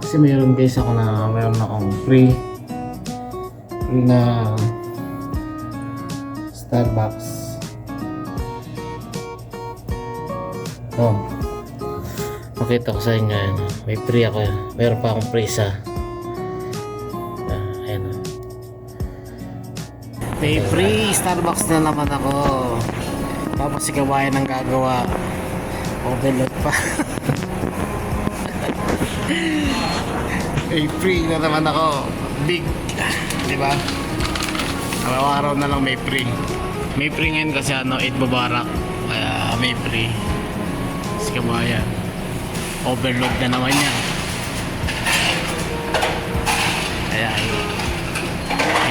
Kasi mayroon guys ako na mayroon akong free na Starbucks. Oh, pakita ko sa inyo yan. May free ako yan. Mayroon pa akong free isa. Ayan. May free Starbucks na naman ako. Tapos si kawain ang gagawa. Overload pa. May free na naman ako. Big, di ba? Araw-araw na lang may free. May free ngayon kasi 8 babarak. Kaya may free. Si kabayan. Overload na naman yan. Kaya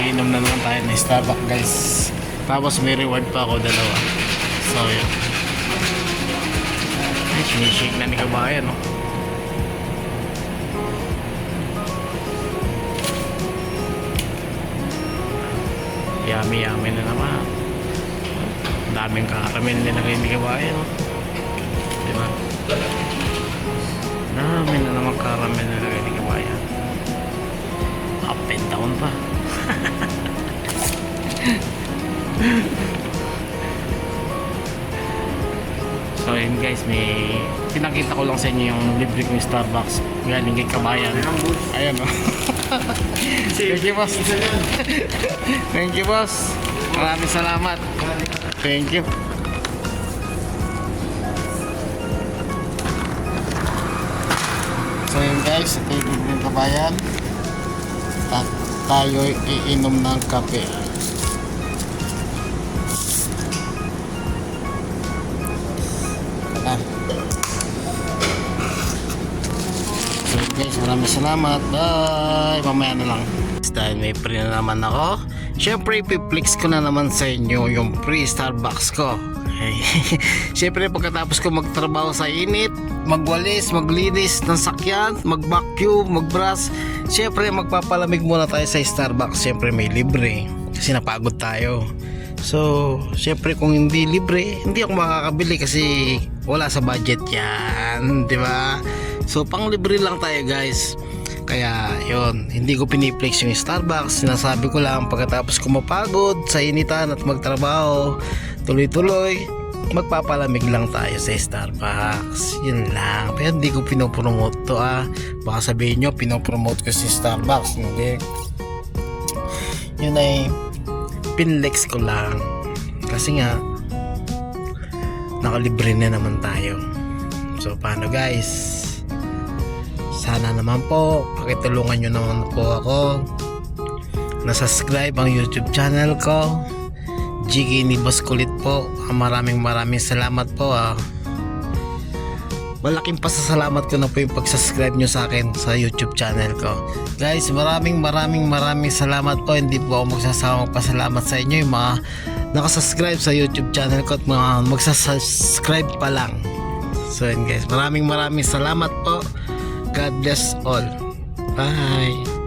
iinom na naman tayo ng Starbucks guys. Tapos may reward pa ako 2. So yun. Ay, sinishake na ni kabayan, no? Yummy na naman. Daming karamel nilagay ni kabayan, no? Diba? Dami na naman karamel nilagay ni kabayan. Up and down pa. So yun guys, may pinakita ko lang sa inyo yung libre kong Starbucks galing kay kabayan. Ayan, no? Thank you, boss. Thank you, boss. Maraming salamat. Thank you. So yun guys, ito yung libre ng kabayan. At tayo iinom ng kape. So guys, maraming salamat. Bye. Mamaya na lang. Dahil may free na naman ako, syempre ipiplex ko na naman sa inyo yung free Starbucks ko. Okay. Syempre pagkatapos ko magtrabaho sa init, magwalis, maglinis ng sakyan, mag-vacuum, mag-brush, syempre magpapalamig muna tayo sa Starbucks. Syempre may libre kasi napagod tayo. So syempre kung hindi libre, hindi ako makakabili kasi wala sa budget yan, di ba? So pang libre lang tayo guys. Kaya yun, hindi ko piniplex yung Starbucks. Sinasabi ko lang pagkatapos ko mapagod sa initan at magtrabaho, tuloy-tuloy magpapalamig lang tayo sa Starbucks. Yun lang. Pero hindi ko pinopromote to Baka sabihin nyo pinopromote ko si Starbucks. Hindi. Yun ay pinlex ko lang. Kasi nga nakalibre na naman tayo. So paano guys? Sana naman po pakitulungan nyo naman po ako na subscribe ang YouTube channel ko, Jiggy ni Boss Kulit po. Maraming salamat po Malaking pasasalamat ko na po yung pag-subscribe nyo sa akin sa YouTube channel ko. Guys, maraming salamat po. Hindi po ako magsasawang pasalamat sa inyo yung mga nakasubscribe sa YouTube channel ko at mga magsasubscribe pa lang. So yun guys, maraming salamat po. God bless all. Bye.